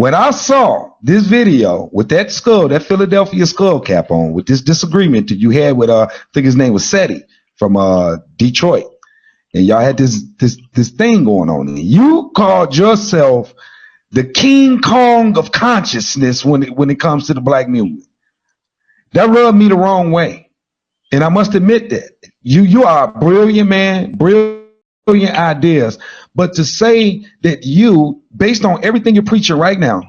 when I saw this video with that skull, that Philadelphia skull cap on, with this disagreement that you had with, I think his name was Psy.D from Detroit, and y'all had this thing going on, and you called yourself the King Kong of consciousness when it comes to the black movement. That rubbed me the wrong way, and I must admit that you are a brilliant man, brilliant ideas, but to say that you, based on everything you're preaching right now,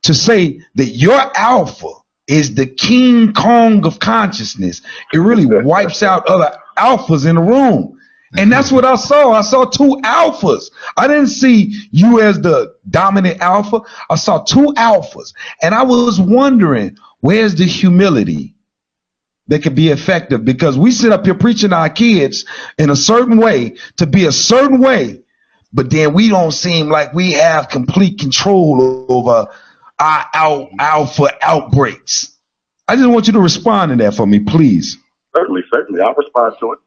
to say that your alpha is the King Kong of consciousness, it really wipes out other alphas in the room. And that's what I saw. I saw two alphas. I didn't see you as the dominant alpha. I saw two alphas. And I was wondering, where's the humility that could be effective? Because we sit up here preaching our kids in a certain way to be a certain way, but then we don't seem like we have complete control over our alpha outbreaks. I just want you to respond to that for me, please. Certainly. I'll respond to it.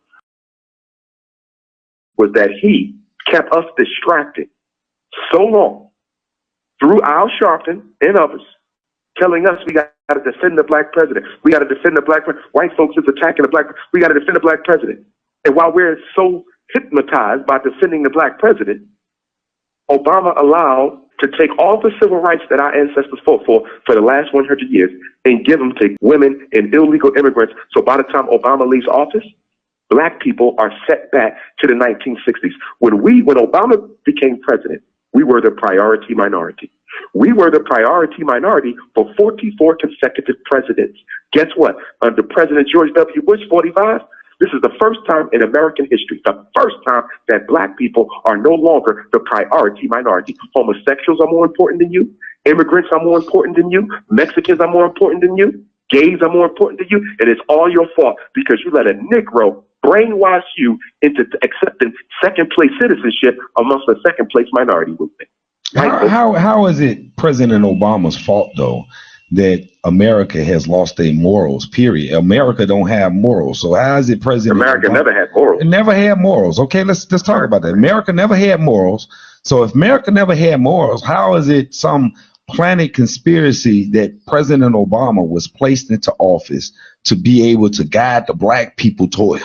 Was that he kept us distracted so long through Al Sharpton and others, telling us we got to defend the black president. We got to defend the black president. White folks is attacking the black. We got to defend the black president. And while we're so hypnotized by defending the black president, Obama allowed to take all the civil rights that our ancestors fought for the last 100 years and give them to women and illegal immigrants. So by the time Obama leaves office, black people are set back to the 1960s. When Obama became president, we were the priority minority. We were the priority minority for 44 consecutive presidents. Guess what? Under President George W. Bush, 45, this is the first time in American history, the first time that black people are no longer the priority minority. Homosexuals are more important than you. Immigrants are more important than you. Mexicans are more important than you. Gays are more important than you. And it's all your fault because you let a Negro brainwash you into accepting second place citizenship amongst the second place minority movement. How is it President Obama's fault, though, that America has lost their morals, period? America don't have morals. So how is it President America Obama? Never had morals. It never had morals. Okay, let's talk about that. America never had morals. So if America never had morals, how is it some planet conspiracy that President Obama was placed into office to be able to guide the black people toward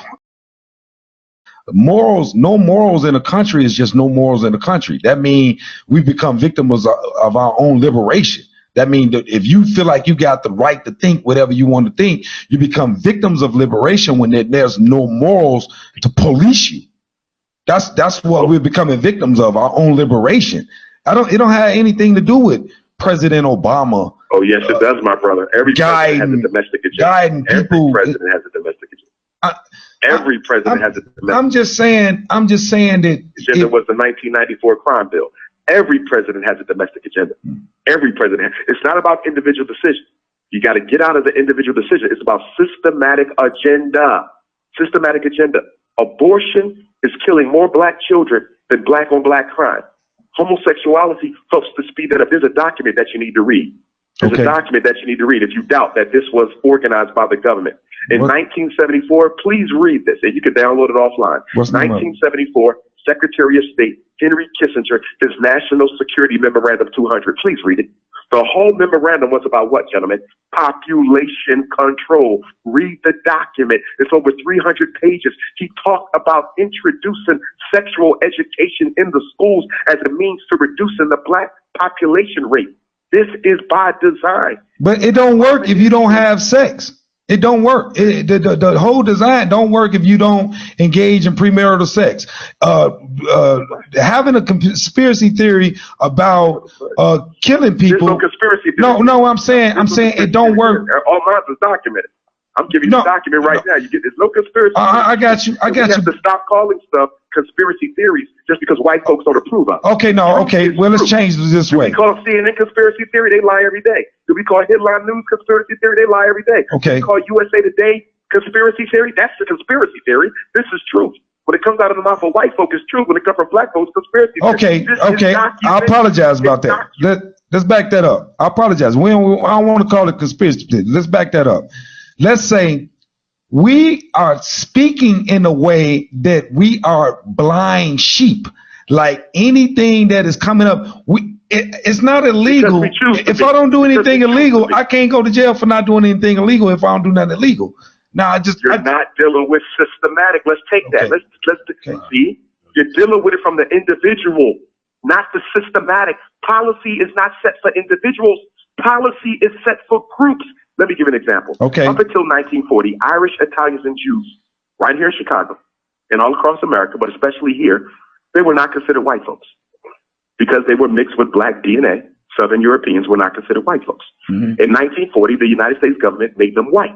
morals? No morals in a country is just no morals in a country. That means we become victims of our own liberation. That means that if you feel like you got the right to think whatever you want to think, you become victims of liberation when there's no morals to police you. That's what we're becoming victims of, our own liberation. It don't have anything to do with President Obama. Oh yes, it does, my brother. Every president has a domestic agenda. Every president has a domestic agenda. Every president has a domestic. I'm just saying that agenda was the 1994 crime bill. Every president has a domestic agenda. Every president. It's not about individual decision. You got to get out of the individual decision. It's about systematic agenda. Systematic agenda. Abortion is killing more black children than black on black crime. Homosexuality helps to speed that up. There's a document that you need to read. There's a document that you need to read if you doubt that this was organized by the government. In 1974, please read this, and you can download it offline. 1974, Secretary of State Henry Kissinger, his National Security Memorandum 200. Please read it. The whole memorandum was about what, gentlemen? Population control. Read the document. It's over 300 pages. He talked about introducing sexual education in the schools as a means to reducing the black population rate. This is by design. But it don't work if you don't have sex. It don't work. The whole design don't work if you don't engage in premarital sex. Having a conspiracy theory about killing people. There's no conspiracy theory. No, I'm saying it don't work. All mine is documented. I'm giving you the document right now. There's no conspiracy. I got you. We have to stop calling stuff conspiracy theories just because white folks don't approve of it. Okay, well, let's change this way. Do we call CNN conspiracy theory? They lie every day. Do we call headline news conspiracy theory? They lie every day. Okay. Do we call USA Today conspiracy theory? That's the conspiracy theory. This is truth. When it comes out of the mouth of white folk, it's truth. When it comes from black folks, conspiracy theory. Okay. I apologize about that. Let's back that up. I apologize. I don't want to call it conspiracy theory. Let's back that up. Let's say we are speaking in a way that we are blind sheep. Like anything that is coming up, It's not illegal. If I don't do anything illegal, I can't go to jail for not doing anything illegal if I don't do nothing illegal. Now You're not dealing with systematic. Let's take that. Let's see. You're dealing with it from the individual, not the systematic. Policy is not set for individuals. Policy is set for groups. Let me give an example. Okay. Up until 1940, Irish, Italians, and Jews, right here in Chicago, and all across America, but especially here, they were not considered white folks because they were mixed with black DNA. Southern Europeans were not considered white folks. Mm-hmm. In 1940, the United States government made them white.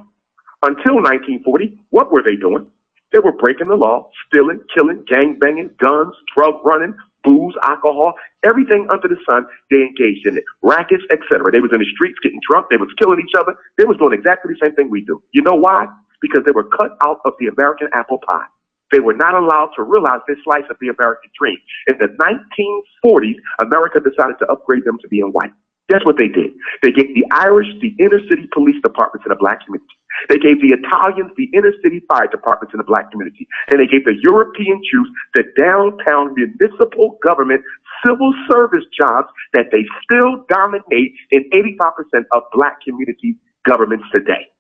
Until 1940, what were they doing? They were breaking the law, stealing, killing, gang banging, guns, drug running, booze, alcohol, everything under the sun. They engaged in it, rackets, etc. They was in the streets getting drunk. They was killing each other. They was doing exactly the same thing we do. You know why? Because they were cut out of the American apple pie. They were not allowed to realize this slice of the American dream. In the 1940s, America decided to upgrade them to being white. Guess what they did? They gave the Irish the inner city police departments in the black community. They gave the Italians the inner city fire departments in the black community. And they gave the European Jews the downtown municipal government civil service jobs that they still dominate in 85% of black community governments today.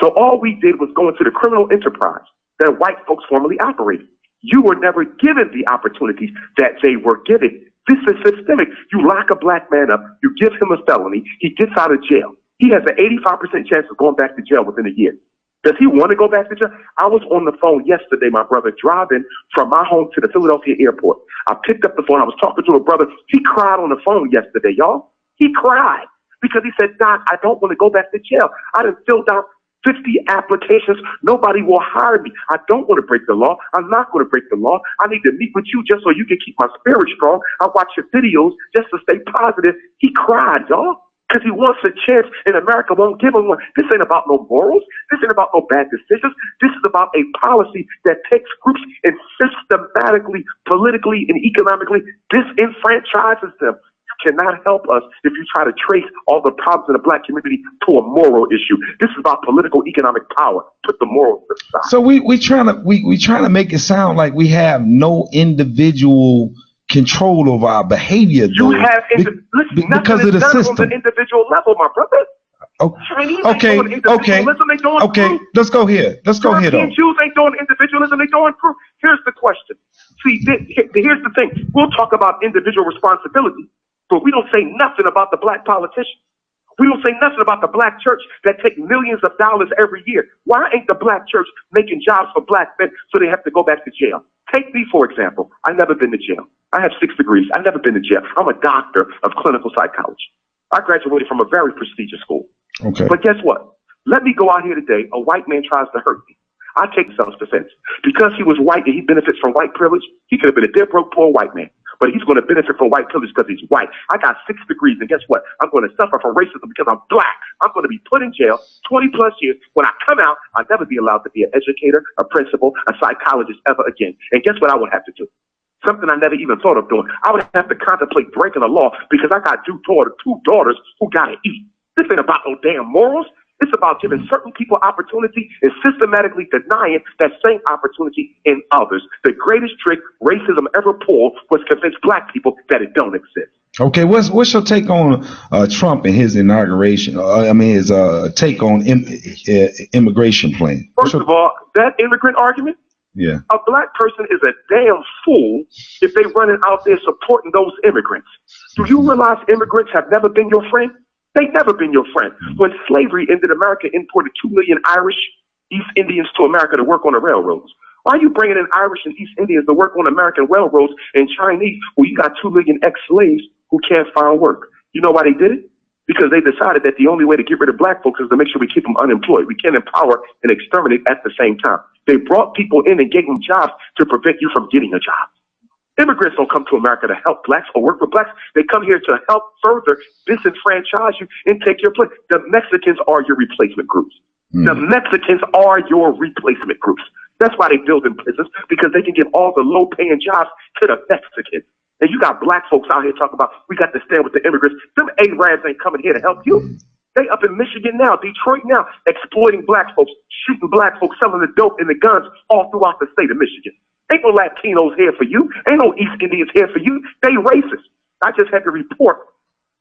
So all we did was go into the criminal enterprise that white folks formerly operated. You were never given the opportunities that they were given. This is systemic. You lock a black man up, you give him a felony, he gets out of jail. He has an 85% chance of going back to jail within a year. Does he want to go back to jail? I was on the phone yesterday, my brother, driving from my home to the Philadelphia airport. I picked up the phone. I was talking to a brother. He cried on the phone yesterday, y'all. He cried because he said, Doc, I don't want to go back to jail. I done filled out 50 applications. Nobody will hire me. I don't want to break the law. I'm not going to break the law. I need to meet with you just so you can keep my spirit strong. I watch your videos just to stay positive. He cried, y'all, because he wants a chance and America won't give him one. This ain't about no morals. This ain't about no bad decisions. This is about a policy that takes groups and systematically, politically, and economically disenfranchises them. Cannot help us if you try to trace all the problems in the black community to a moral issue. This is about political economic power. Put the morals to the side. So we trying to make it sound like we have no individual control over our behavior. You have because of the system. On the individual level, my brother. Okay. Let's go here. European Jews ain't doing individualism. They doing proof. Here's the question. See, here's the thing. We'll talk about individual responsibility, but we don't say nothing about the black politician. We don't say nothing about the black church that take millions of dollars every year. Why ain't the black church making jobs for black men so they have to go back to jail? Take me, for example. I've never been to jail. I have 6 degrees. I've never been to jail. I'm a doctor of clinical psychology. I graduated from a very prestigious school. Okay. But guess what? Let me go out here today. A white man tries to hurt me. I take self-defense. Because he was white and he benefits from white privilege, he could have been a dead broke poor white man. But he's going to benefit from white privilege because he's white. I got 6 degrees, and guess what? I'm going to suffer from racism because I'm black. I'm going to be put in jail 20 plus years. When I come out, I'll never be allowed to be an educator, a principal, a psychologist ever again. And guess what I would have to do? Something I never even thought of doing. I would have to contemplate breaking the law because I got 2 daughters who got to eat. This ain't about no damn morals. It's about giving certain people opportunity and systematically denying that same opportunity in others. The greatest trick racism ever pulled was convince black people that it don't exist. Okay, what's your take on Trump and his inauguration? His take on immigration plan. First of all, that immigrant argument. Yeah. A black person is a damn fool if they running out there supporting those immigrants. Do you realize immigrants have never been your friend? They've never been your friend. When slavery ended, America imported 2 million Irish East Indians to America to work on the railroads. Why are you bringing in Irish and East Indians to work on American railroads and Chinese where you got 2 million ex-slaves who can't find work? You know why they did it? Because they decided that the only way to get rid of black folks is to make sure we keep them unemployed. We can't empower and exterminate at the same time. They brought people in and gave them jobs to prevent you from getting a job. Immigrants don't come to America to help blacks or work with blacks. They come here to help further disenfranchise you and take your place. The Mexicans are your replacement groups. The Mexicans are your replacement groups. That's why they build in prisons, because they can give all the low-paying jobs to the Mexicans. And you got black folks out here talking about, we got to stand with the immigrants. Them Arabs ain't coming here to help you. They up in Michigan now, Detroit now, exploiting black folks, shooting black folks, selling the dope and the guns all throughout the state of Michigan. Ain't no Latinos here for you. Ain't no East Indians here for you. They racist. I just had to report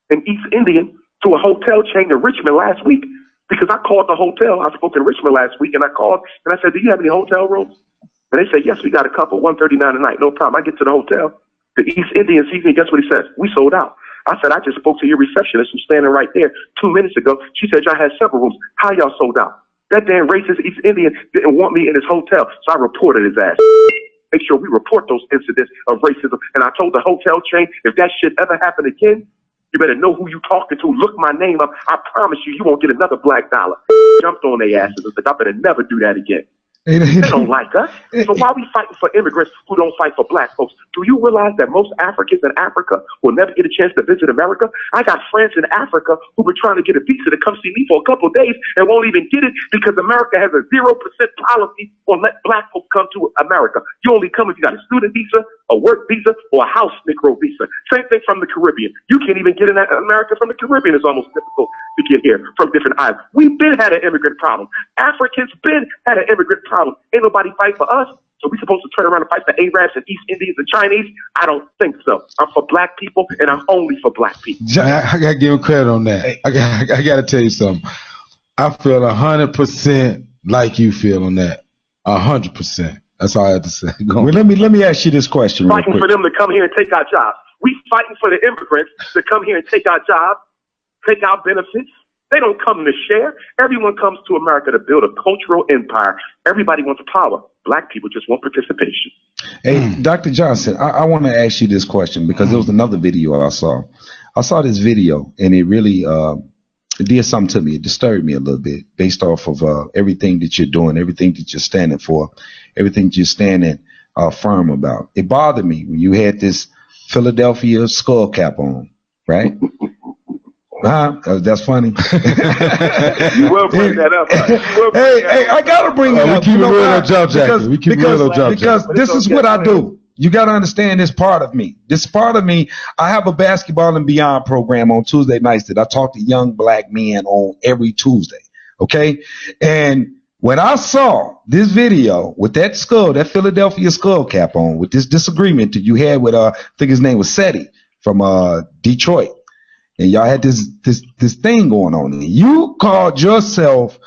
an East Indian to a hotel chain in Richmond last week because I called the hotel. I spoke in Richmond last week, and I called and I said, "Do you have any hotel rooms?" And they said, "Yes, we got a couple, $139 a night, no problem." I get to the hotel. The East Indian sees me. Guess what he says? "We sold out." I said, "I just spoke to your receptionist who's standing right there 2 minutes ago. She said y'all had several rooms. How y'all sold out?" That damn racist East Indian didn't want me in his hotel, so I reported his ass. Make sure we report those incidents of racism. And I told the hotel chain, if that shit ever happen again, you better know who you talking to. Look my name up. I promise you, you won't get another black dollar. Jumped on their asses. I said, I better never do that again. They don't like us. So why are we fighting for immigrants who don't fight for black folks? Do you realize that most Africans in Africa will never get a chance to visit America? I got friends in Africa who were trying to get a visa to come see me for a couple of days and won't even get it because America has a 0% policy on let black folks come to America. You only come if you got a student visa, a work visa, or a house Negro visa. Same thing from the Caribbean. You can't even get in America from the Caribbean. It's almost difficult to get here from different islands. We've been had an immigrant problem. Africans been had an immigrant problem. Ain't nobody fight for us. So we supposed to turn around and fight for Arabs and East Indians and Chinese? I don't think so. I'm for black people, and I'm only for black people. I got to give him credit on that. I got to tell you something. I feel 100% like you feel on that. 100%. That's all I have to say. Well, let me ask you this question. Fighting for them to come here and take our jobs. We fighting for the immigrants to come here and take our jobs, take our benefits. They don't come to share. Everyone comes to America to build a cultural empire. Everybody wants power. Black people just want participation. Hey, Dr. Johnson, I want to ask you this question because there was another video I saw. I saw this video, and it really it did something to me. It disturbed me a little bit based off of everything that you're doing, everything that you're standing for, everything that you're standing firm about. It bothered me when you had this Philadelphia skull cap on, right? That's funny. You will bring that up. Hey, I gotta bring it up. We keep it real on Jump Jacket. We keep it real on Jump Jacket. Because this is what I do. You gotta understand this part of me. This part of me, I have a basketball and beyond program on Tuesday nights that I talk to young black men on every Tuesday. Okay? And when I saw this video with that skull, that Philadelphia skull cap on, with this disagreement that you had with I think his name was Psy.D from Detroit. And y'all had this thing going on. And you called yourself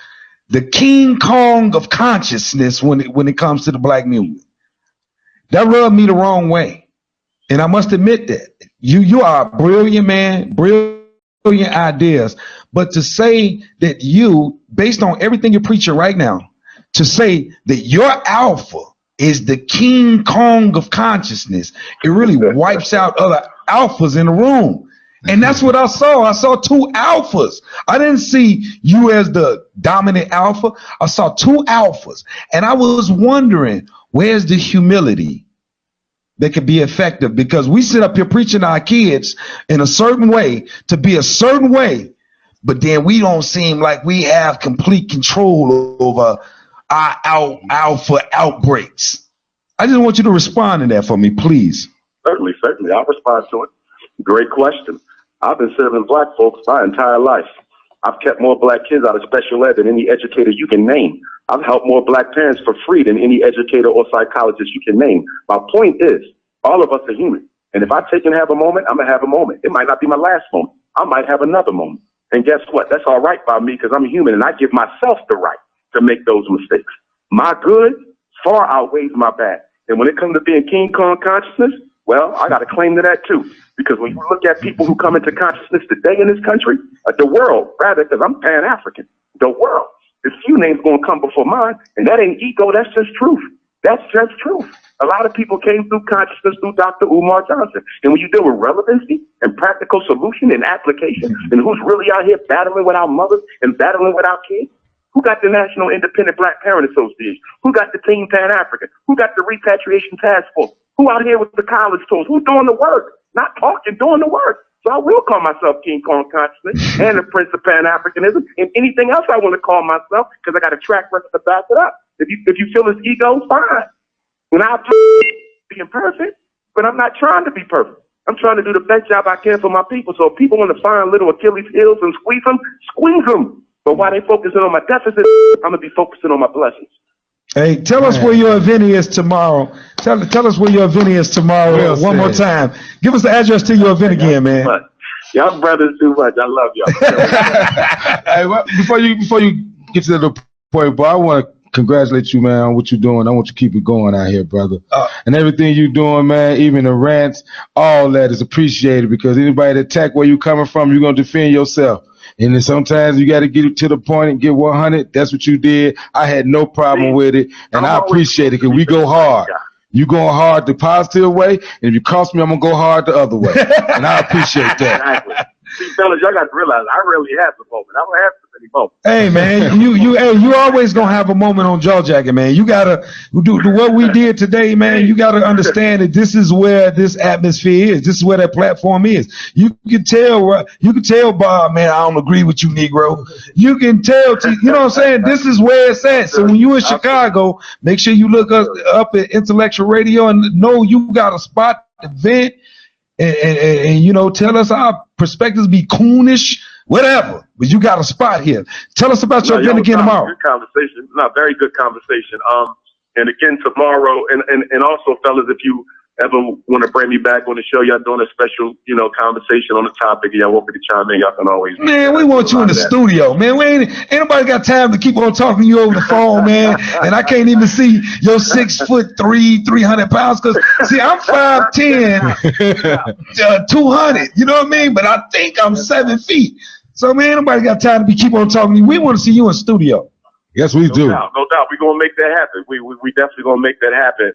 the King Kong of consciousness when it comes to the black movement. That rubbed me the wrong way. And I must admit that. You are a brilliant man, brilliant ideas. But to say that you, based on everything you're preaching right now, to say that your alpha is the King Kong of consciousness, it really wipes out other alphas in the room. And that's what I saw. I saw two alphas. I didn't see you as the dominant alpha. I saw two alphas. And I was wondering, where's the humility that could be effective? Because we sit up here preaching to our kids in a certain way to be a certain way, but then we don't seem like we have complete control over our alpha outbreaks. I just want you to respond to that for me, please. Certainly. I'll respond to it. Great question. I've been serving black folks my entire life. I've kept more black kids out of special ed than any educator you can name. I've helped more black parents for free than any educator or psychologist you can name. My point is, all of us are human. And if I take and have a moment, I'm going to have a moment. It might not be my last moment. I might have another moment. And guess what? That's all right by me because I'm human and I give myself the right to make those mistakes. My good far outweighs my bad. And when it comes to being King Kong consciousness, well, I got a claim to that too. Because when you look at people who come into consciousness today in this country, the world, rather, because I'm Pan-African, the world, there's few names going to come before mine, and that ain't ego, that's just truth. That's just truth. A lot of people came through consciousness through DrUmarJohnson. And when you deal with relevancy and practical solution and application, and who's really out here battling with our mothers and battling with our kids, who got the National Independent Black Parent Association? Who got the Team Pan-African? Who got the Repatriation Task Force? Who out here with the college tours? Who's doing the work? Not talking, doing the work. So I will call myself King Kong Consciousness and the Prince of Panafrikanism and anything else I want to call myself because I got a track record to back it up. If you feel it's ego, fine. And I'm being perfect, but I'm not trying to be perfect. I'm trying to do the best job I can for my people. So if people want to find little Achilles heels and squeeze them. But while they focusing on my deficit, I'm going to be focusing on my blessings. Hey, tell us where your event is tomorrow. Tell us where your event is tomorrow one more time. Give us the address to your event again, man. Y'all brothers too much. I love y'all. Hey, well, before you get to the point, boy, I want to congratulate you, man, on what you're doing. I want you to keep it going out here, brother. And everything you're doing, man, even the rants, all that is appreciated, because anybody that attack where you coming from, you're going to defend yourself. And then sometimes you got to get it to the point and get 100. That's what you did. I had no problem with it, and I appreciate it, because we go hard. You going hard the positive way, and if you cost me, I'm going to go hard the other way. And I appreciate that. Exactly. See, fellas, y'all got to realize I really have the moment. I don't have too many moments. Hey, man, you always gonna have a moment on Jaw Jacket, man. You gotta do what we did today, man. You gotta understand that this is where this atmosphere is. This is where that platform is. You can tell, Bob, man, I don't agree with you, Negro. You can tell, you know what I'm saying? This is where it's at. So when you in Chicago, make sure you look up at Intellectual Radio and know you got a spot to vent. And you know, tell us our perspectives be coonish, whatever. But you got a spot here. Tell us about your event again tomorrow. Good conversation. Very good conversation. And again tomorrow, and also, fellas, if you ever want to bring me back on the show, y'all doing a special, you know, conversation on the topic, y'all want me to chime in, y'all can always. Man, we want you in the studio, man. We ain't nobody got time to keep on talking to you over the phone, man. And I can't even see your 6'3", 300 pounds. Cause see, I'm 5'10", 200. You know what I mean? But I think I'm 7 feet. So man, nobody got time to keep on talking to you. We want to see you in studio. Yes, we do. No doubt. We're gonna make that happen. We definitely gonna make that happen.